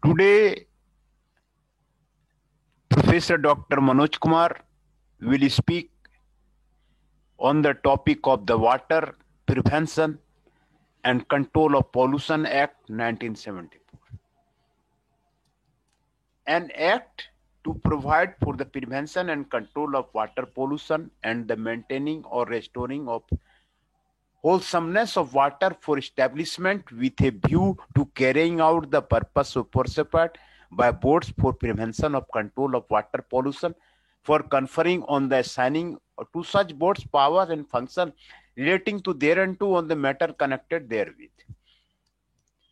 Today, Professor Dr. Manoj Kumar will speak on the topic of the Water Prevention and Control of Pollution Act 1974. An act to provide for the prevention and control of water pollution and the maintaining or restoring of wholesomeness of water for establishment with a view to carrying out the purpose of prescribed by boards for prevention of control of water pollution, for conferring on the assigning to such boards powers and function relating to thereunto on the matter connected therewith.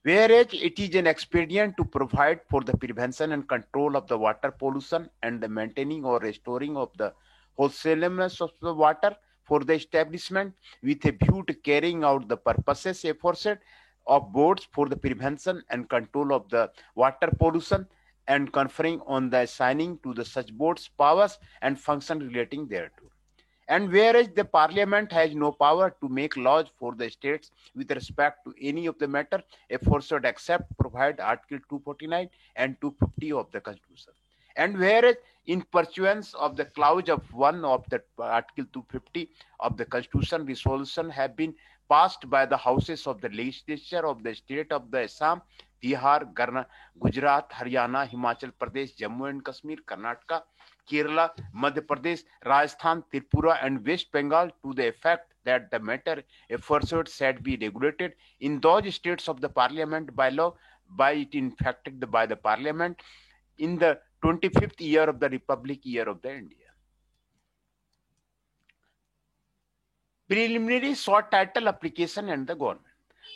Whereas it is an expedient to provide for the prevention and control of the water pollution and the maintaining or restoring of the wholesomeness of the water for the establishment with a view to carrying out the purposes aforesaid of boards for the prevention and control of the water pollution and conferring on the assigning to the such boards powers and function relating thereto. And whereas the parliament has no power to make laws for the states with respect to any of the matter aforesaid except provide Article 249 and 250 of the Constitution. And whereas in pursuance of the clause of 1 of the Article 250 of the Constitution, resolution have been passed by the houses of the legislature of the state of the Assam, Bihar, Gujarat, Haryana, Himachal Pradesh, Jammu and Kashmir, Karnataka, Kerala, Madhya Pradesh, Rajasthan, Tripura, and West Bengal to the effect that the matter aforesaid shall be regulated in those states of the parliament by law, by it infected by the parliament in the 25th year of the Republic year of the India. Preliminary short title application and the government.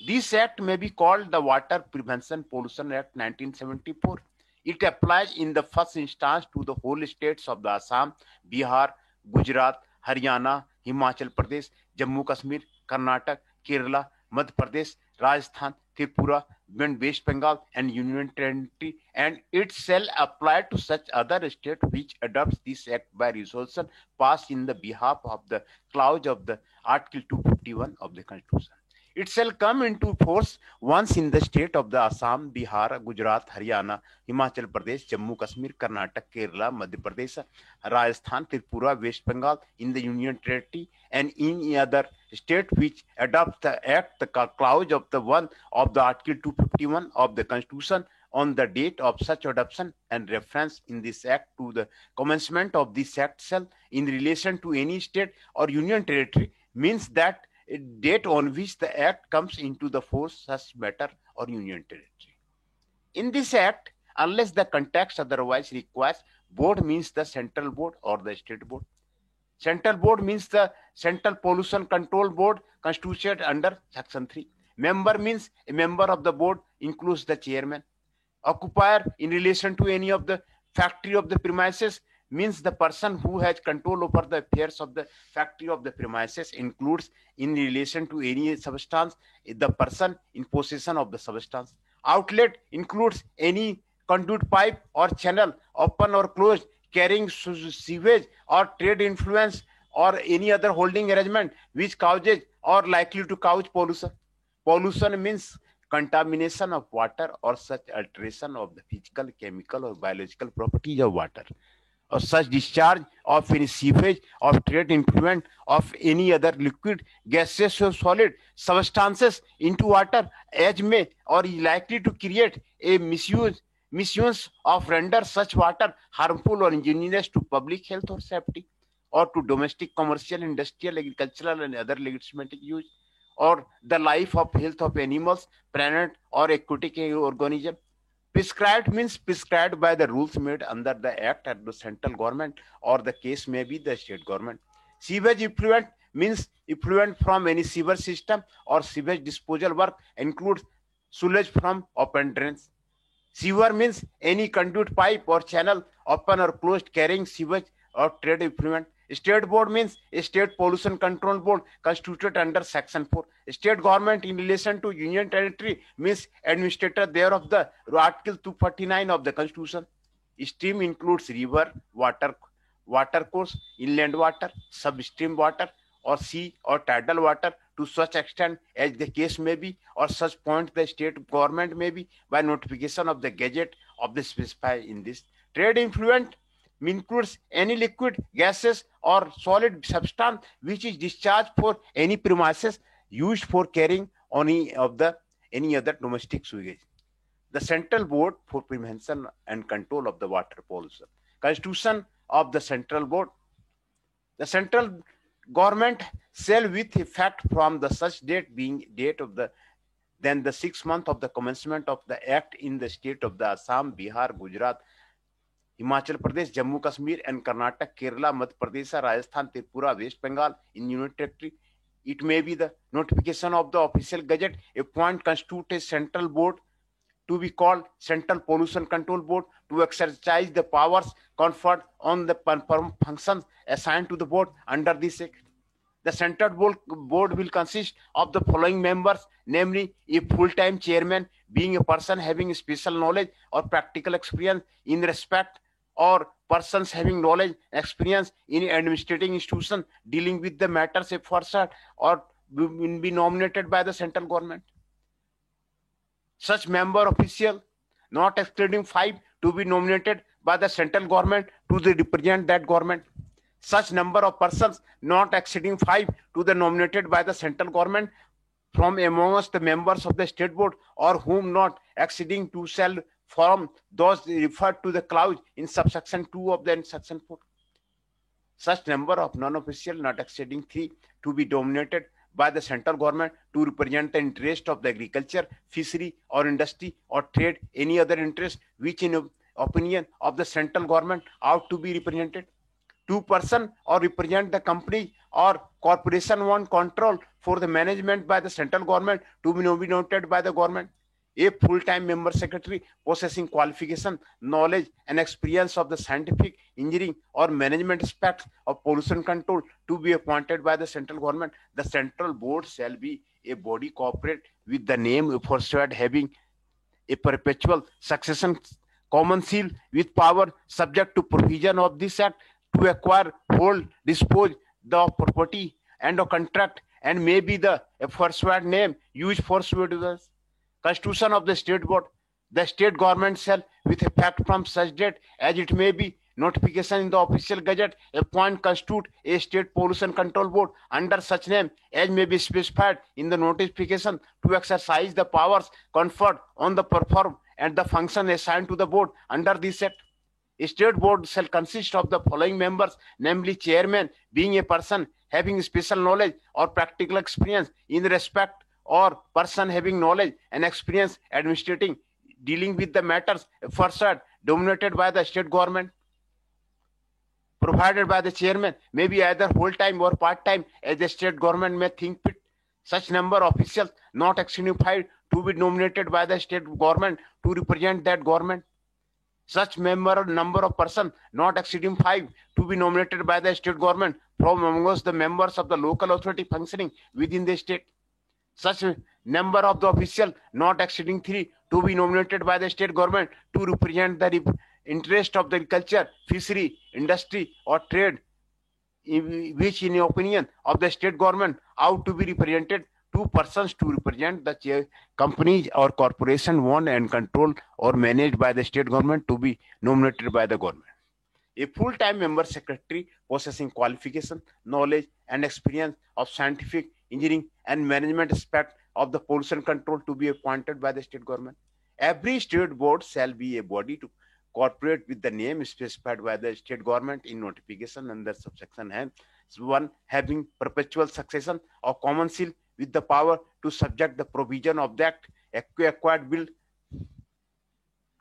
This act may be called the Water Prevention Pollution Act 1974. It applies in the first instance to the whole states of the Assam, Bihar, Gujarat, Haryana, Himachal Pradesh, Jammu Kashmir, Karnataka, Kerala, Madhya Pradesh, Rajasthan, Tripura, West Bengal, and Union Territory, and it shall apply to such other state which adopts this act by resolution passed in the behalf of the clause of the Article 251 of the Constitution. It shall come into force once in the state of the Assam, Bihar, Gujarat, Haryana, Himachal Pradesh, Jammu Kashmir, Karnataka, Kerala, Madhya Pradesh, Rajasthan, Tripura, West Bengal, in the Union Territory, and in any other state which adopts the act, the clause of the 1 of the Article 251 of the Constitution on the date of such adoption, and reference in this act to the commencement of this act shall in relation to any state or Union Territory means that date on which the act comes into the force such matter or Union Territory. In this act, unless the context otherwise requires, board means the central board or the state board. Central board means the Central Pollution Control Board constituted under Section 3. Member means a member of the board includes the chairman. Occupier in relation to any of the factory of the premises means the person who has control over the affairs of the factory of the premises, includes in relation to any substance the person in possession of the substance. Outlet includes any conduit pipe or channel open or closed carrying sewage or trade influence or any other holding arrangement which causes or likely to cause pollution. Pollution means contamination of water or such alteration of the physical, chemical or biological properties of water, or such discharge of any sewage of trade influent of any other liquid, gaseous or solid substances into water as may or is likely to create a misuse of render such water harmful or injurious to public health or safety, or to domestic, commercial, industrial, agricultural and other legitimate use, or the life of health of animals, planet or aquatic organism. Prescribed means prescribed by the rules made under the act at the central government, or the case may be the state government. Sewage effluent means effluent from any sewer system or sewage disposal work, includes sewage from open drains. Sewer means any conduit pipe or channel open or closed carrying sewage or trade effluent. State board means a state pollution control board constituted under Section 4. State government in relation to Union Territory means administrator thereof the Article 249 of the Constitution. Stream includes river, water course, inland water, substream water, or sea or tidal water to such extent as the case may be, or such point the state government may be by notification of the Gazette of the specified in this. Trade influence includes any liquid, gases, or solid substance which is discharged for any premises used for carrying any of the any other domestic sewage. The Central Board for Prevention and Control of the Water Pollution. Constitution of the Central Board. The central government shall with effect from the such date being date of the then the 6th month of the commencement of the act in the state of the Assam, Bihar, Gujarat, Himachal Pradesh, Jammu Kashmir and Karnataka, Kerala, Madhya Pradesh, Rajasthan, Tripura, West Bengal in Union Territory. It may be the notification of the official gazette. A point constitute a central board to be called Central Pollution Control Board to exercise the powers conferred on the functions assigned to the board under this act. The Central Board will consist of the following members, namely a full-time chairman being a person having special knowledge or practical experience in respect, or persons having knowledge and experience in administrating institutions dealing with the matters aforesaid or will be nominated by the central government. Such member official, not exceeding 5, to be nominated by the central government to represent that government. Such number of persons not exceeding 5 to the nominated by the central government from amongst the members of the state board, or whom not exceeding 2 shall form those referred to the clause in subsection 2 of the section 4. Such number of non-official not exceeding 3 to be nominated by the central government to represent the interest of the agriculture, fishery or industry or trade, any other interest which in opinion of the central government ought to be represented. 2 persons or represent the company or corporation one control for the management by the central government to be nominated by the government. A full-time member secretary possessing qualification, knowledge and experience of the scientific, engineering or management aspects of pollution control to be appointed by the central government. The central board shall be a body corporate with the name aforesaid, having a perpetual succession common seal with power subject to provision of this act to acquire, hold, dispose the property and a contract, and may be the aforesaid name used for suitors. Constitution of the state board. The state government shall, with effect from such date as it may be notification in the official gazette, appoint constitute a state pollution control board under such name as may be specified in the notification to exercise the powers conferred on the perform and the function assigned to the board under this act. A state board shall consist of the following members, namely chairman being a person having special knowledge or practical experience in respect, or person having knowledge and experience administrating dealing with the matters aforesaid dominated by the state government, provided by the chairman may be either whole-time or part-time as the state government may think fit. Such number of officials not exceeding 5 to be nominated by the state government to represent that government. Such number of persons not exceeding 5 to be nominated by the state government from amongst the members of the local authority functioning within the state. Such number of the officials not exceeding 3 to be nominated by the state government to represent the interest of the agriculture, fishery, industry or trade, which in the opinion of the state government ought to be represented. 2 persons to represent the companies or corporation owned and controlled or managed by the state government to be nominated by the government. A full-time member secretary possessing qualification, knowledge and experience of scientific, engineering and management aspect of the pollution control to be appointed by the state government. Every state board shall be a body to cooperate with the name specified by the state government in notification under subsection 1, having perpetual succession or common seal with the power to subject the provision of that acquired bill.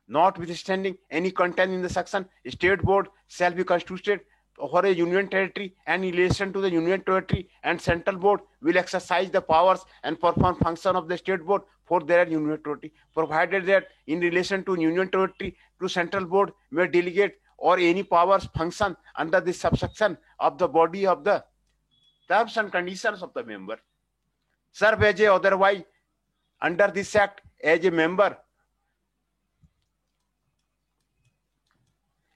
Notwithstanding any content in the section, state board shall be constituted for a union territory and in relation to the union territory, and central board will exercise the powers and perform function of the state board for their union territory, provided that in relation to union territory to central board may delegate or any powers function under this subsection of the body of the terms and conditions of the member serve as a otherwise under this act as a member.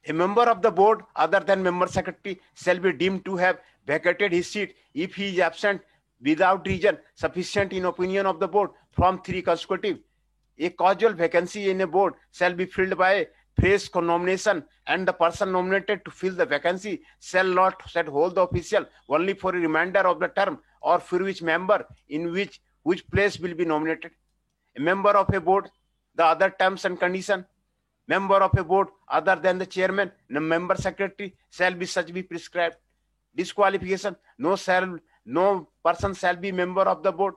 A member of the board other than member secretary shall be deemed to have vacated his seat if he is absent without reason sufficient in opinion of the board from 3 consecutive. A casual vacancy in a board shall be filled by a fresh nomination, and the person nominated to fill the vacancy shall not hold the official only for a remainder of the term or for which member in which place will be nominated. A member of a board, the other terms and conditions. Member of a board other than the chairman, the member secretary shall be such be prescribed. Disqualification: no person shall be member of the board.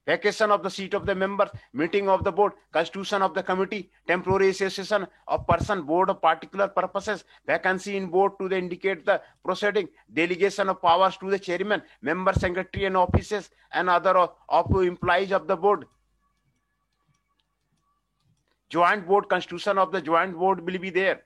Vacation of the seat of the members, meeting of the board, constitution of the committee, temporary association of person, board of particular purposes, vacancy in board to indicate the proceeding, delegation of powers to the chairman, member secretary and offices and other of employees of the board. Joint board, constitution of the joint board will be there.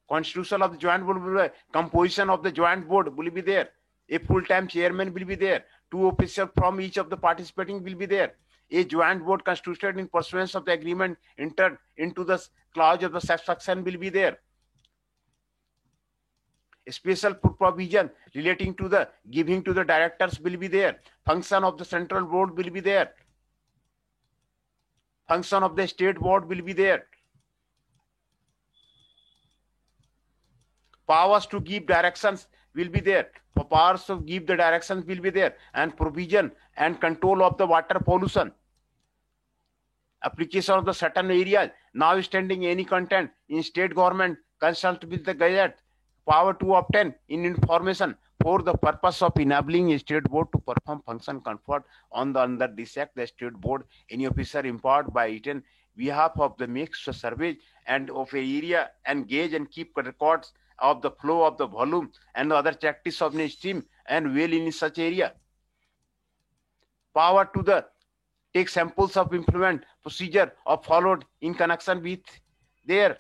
Constitution of the joint board will be there. Composition of the joint board will be there. A full-time chairman will be there. 2 officials from each of the participating will be there. A joint board constituted in pursuance of the agreement entered into the clause of the subsection will be there. A special provision relating to the giving to the directors will be there. Function of the central board will be there. Function of the state board will be there. Powers to give directions will be there. Powers to give the directions will be there. And provision and control of the water pollution. Application of the certain areas now standing any content in state government consult with the Gazette. Power to obtain in information for the purpose of enabling a state board to perform function conferred on the under this act. The state board, any officer empowered by it in behalf of the makes a survey and of a area and gauge and keep records of the flow of the volume and other practice of the stream and well in such area. Power to the take samples of implement procedure of followed in connection with their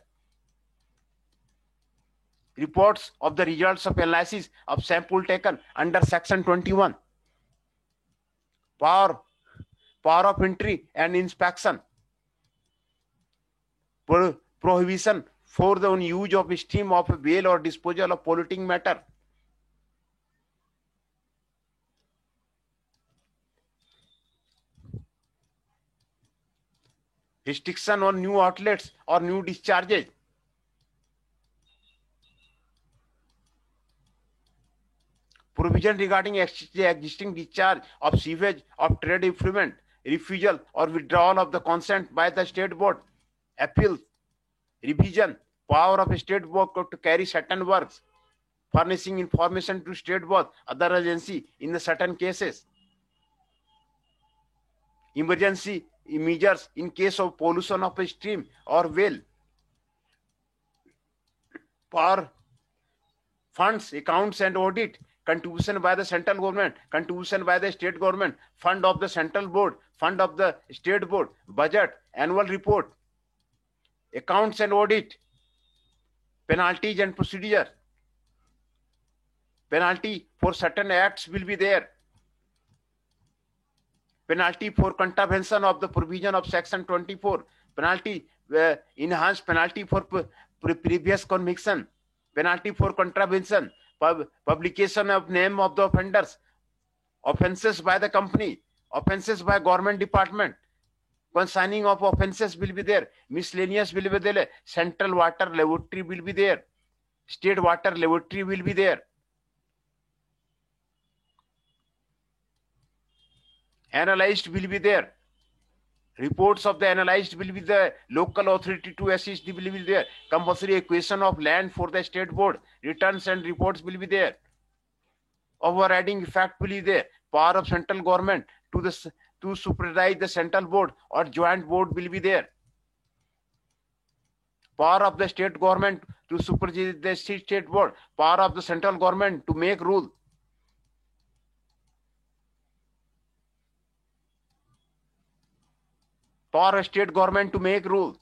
reports of the results of analysis of sample taken under section 21. Power of entry and inspection. Prohibition for the use of stream of a well or disposal of polluting matter. Restriction on new outlets or new discharges. Provision regarding existing discharge of sewage of trade effluent, refusal or withdrawal of the consent by the state board, appeal, revision, power of a state board to carry certain works, furnishing information to state board, other agency in the certain cases, emergency measures in case of pollution of a stream or well, power, funds, accounts and audit, contribution by the central government, contribution by the state government, fund of the central board, fund of the state board, budget, annual report, accounts and audit, penalties and procedure. Penalty for certain acts will be there. Penalty for contravention of the provision of section 24. Penalty, enhanced penalty for previous conviction. Penalty for contravention. Publication of name of the offenders, offenses by the company, offenses by government department, consigning of offenses will be there, miscellaneous will be there, central water laboratory will be there, state water laboratory will be there, analyzed will be there, reports of the analyzed will be the local authority to assist will be there, compulsory acquisition of land for the state board, returns and reports will be there, overriding effect will be there, power of central government to supervise the central board or joint board will be there, power of the state government to supervise the state board, power of the central government to make rule. Power of state government to make rule.